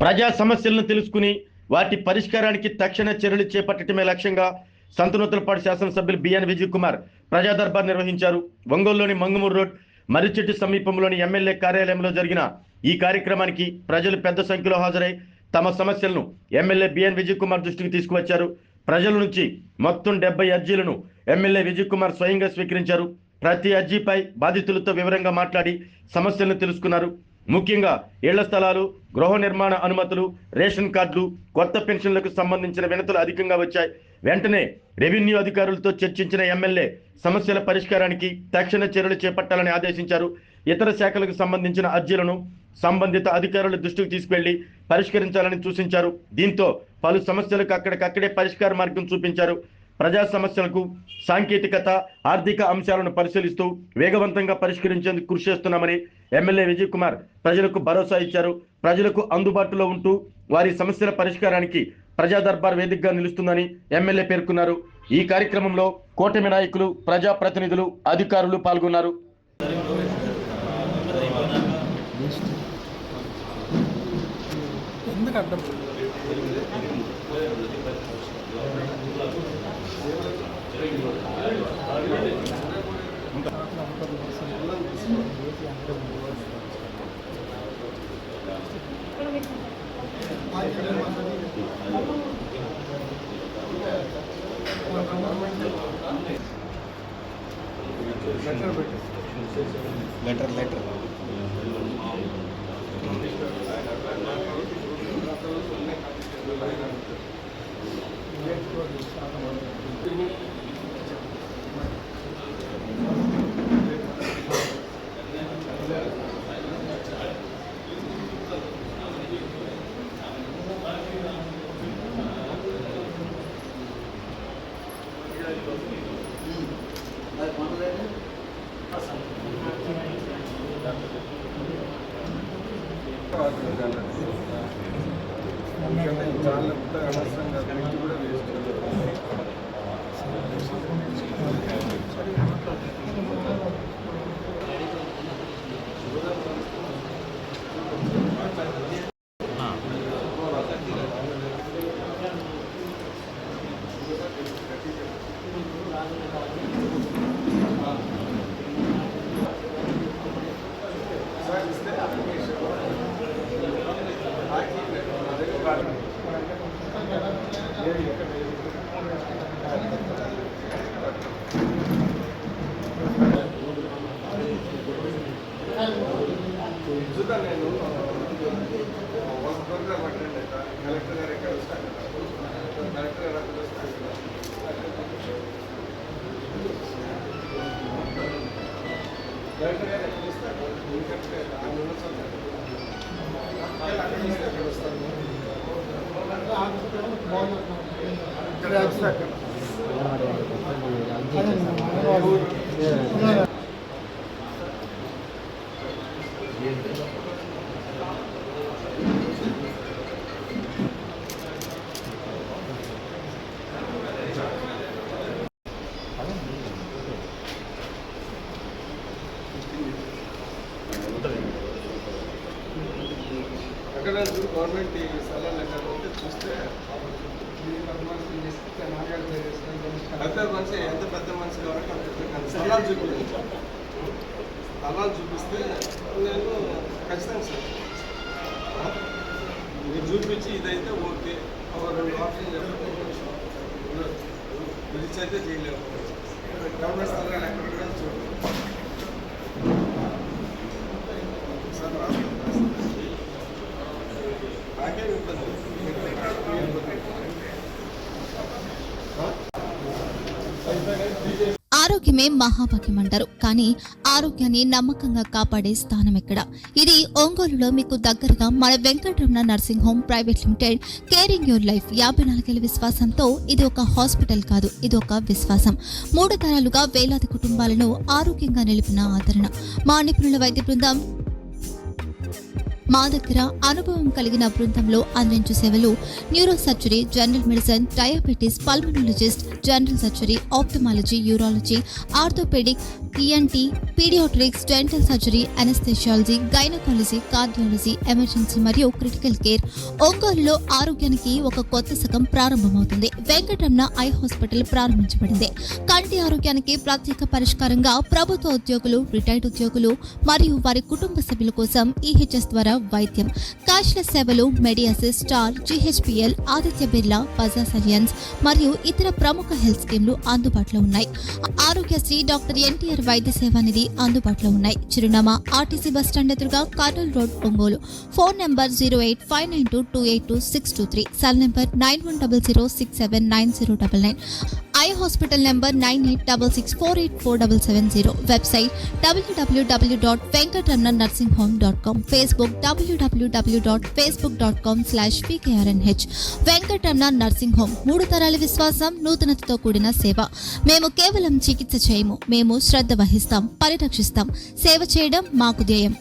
ప్రజా సమస్యలను తెలుసుకుని వాటి పరిష్కారానికి తక్షణ చర్యలు చేపట్టడమే లక్ష్యంగా సంతనూతలపాడు శాసనసభ్యులు బిఎన్ విజయ్ కుమార్ ప్రజా దర్బార్ నిర్వహించారు. ఒంగోలులోని మంగమూరు రోడ్ మర్రిచెట్టు సమీపంలోని ఎమ్మెల్యే కార్యాలయంలో జరిగిన ఈ కార్యక్రమానికి ప్రజలు పెద్ద సంఖ్యలో హాజరై తమ సమస్యలను ఎమ్మెల్యే బిఎన్ విజయ్ కుమార్ దృష్టికి తీసుకువచ్చారు. ప్రజల నుంచి మొత్తం 70 అర్జీలను ఎమ్మెల్యే విజయ్ కుమార్ స్వయంగా స్వీకరించారు. ప్రతి అర్జీపై బాధితులతో వివరంగా మాట్లాడి సమస్యలను తెలుసుకున్నారు. ముఖ్యంగా ఇళ్ల స్థలాలు, గృహ నిర్మాణ అనుమతులు, రేషన్ కార్డులు, కొత్త పెన్షన్లకు సంబంధించిన వినతులు అధికంగా వచ్చాయి. వెంటనే రెవెన్యూ అధికారులతో చర్చించిన ఎమ్మెల్యే సమస్యల పరిష్కారానికి తక్షణ చర్యలు చేపట్టాలని ఆదేశించారు. ఇతర శాఖలకు సంబంధించిన అర్జీలను సంబంధిత అధికారుల దృష్టికి తీసుకెళ్లి పరిష్కరించాలని సూచించారు. దీంతో పలు సమస్యలకు అక్కడికక్కడే పరిష్కార మార్గం చూపించారు. ప్రజా సమస్యలకు సాంకేతికత, ఆర్థిక అంశాలను పరిశీలిస్తూ వేగవంతంగా పరిష్కరించేందుకు కృషి చేస్తున్నామని ఎమ్మెల్యే విజయ్ కుమార్ ప్రజలకు భరోసా ఇచ్చారు. ప్రజలకు అందుబాటులో ఉంటూ వారి సమస్యల పరిష్కారానికి ప్రజా దర్బార్ వేదికగా నిలుస్తుందని ఎమ్మెల్యే పేర్కొన్నారు. ఈ కార్యక్రమంలో కూటమి నాయకులు, ప్రజాప్రతినిధులు, అధికారులు పాల్గొన్నారు. లెటర్ చాలా అనవసరంగా కూడా నేను కలెక్టర్ గారు ఎక్కడ వస్తాను, కలెక్టర్ గారు అక్కడ వస్తాను. కలెక్టర్ గారు ఎక్కడ వస్తాను, ఎందుకంటే అక్కడ వస్తాను. అక్కడ గవర్నమెంట్ స్థలాలు ఎక్కడ ఉంటే చూస్తే పెద్ద మనిషి ఎంత పెద్ద మనిషి కావాలంటే అంత స్థలాలు చూపించాలి. స్థలాలు చూపిస్తే నేను ఖచ్చితంగా సార్ మీరు చూపించి ఇదైతే ఓకే, ఒక 2 ఆప్షన్ చెప్పండి, విజిట్స్ అయితే చేయలేము. గవర్నమెంట్ స్థలాలు ఎక్కడ చూడండి సార్, నాకే ఇబ్బంది. ఆరోగ్యమే మహాభాగ్యం అంటారు, కానీ ఆరోగ్యాన్ని నమ్మకంగా కాపాడే స్థానం ఎక్కడ? ఇది ఒంగోలులో మీకు దగ్గరగా మన Venkataramana nursing home private limited. Caring your life 54 ఏళ్ల విశ్వాసంతో ఇది ఒక హాస్పిటల్ కాదు, ఇది ఒక విశ్వాసం. 3 తరాలుగా వేలాది కుటుంబాలను ఆరోగ్యంగా నిలిపిన ఆదరణ. మా నిపుణుల వైద్య బృందం మా దగ్గర అనుభవం కలిగిన బృందంలో అందించే సేవలు neurosurgery, general medicine, diabetes, pulmonologist, general surgery, ophthalmology, urology, orthopaedic, ENT, paediatrics, dental surgery, anaesthesiology, gynaecology, cardiology, emergency మరియు క్రిటికల్ కేర్. ఒంగోలులో ఆరోగ్యానికి ఒక కొత్త శకం ప్రారంభమవుతుంది. వెంకటరమణ ఐ హాస్పిటల్ ప్రారంభించబడింది. కంటి ఆరోగ్యానికి ప్రత్యేక పరిష్కారంగా ప్రభుత్వ ఉద్యోగులు, రిటైర్డ్ ఉద్యోగులు మరియు వారి కుటుంబ సభ్యుల కోసం ఈహెచ్ఎస్ ద్వారా వైద్యం, క్యాష్లెస్ సేవలు, మెడియాసిస్, స్టార్, జీహెచ్పిఎల్, ఆదిత్య బిర్లా, బజాజ్ అలియన్స్ మరియు ఇతర ప్రముఖ హెల్త్ స్కీమ్లు అందుబాటులో ఉన్నాయి. ఆరోగ్యశ్రీ, డాక్టర్ ఎన్టీఆర్ వైద్య సేవా నిధి అందుబాటులో ఉన్నాయి. చిరునామా ఆర్టీసీ బస్టాండ్ ఎదురుగా, Kurnool road, Ongole. Phone number 08592282623, cell number 9100679099, eye hospital number 9866484770, website www.venkatramannursing.com, Facebook www.facebook.com/pkrnh. Venkataramana nursing home, 3 తరాల విశ్వాసం, నూతనతతో కూడిన సేవ. మేము కేవలం చికిత్స చేయము, మేము శ్రద్ధ వహిస్తాం, పరిరక్షిస్తాం. సేవ చేయడం మాకు ధ్యేయం.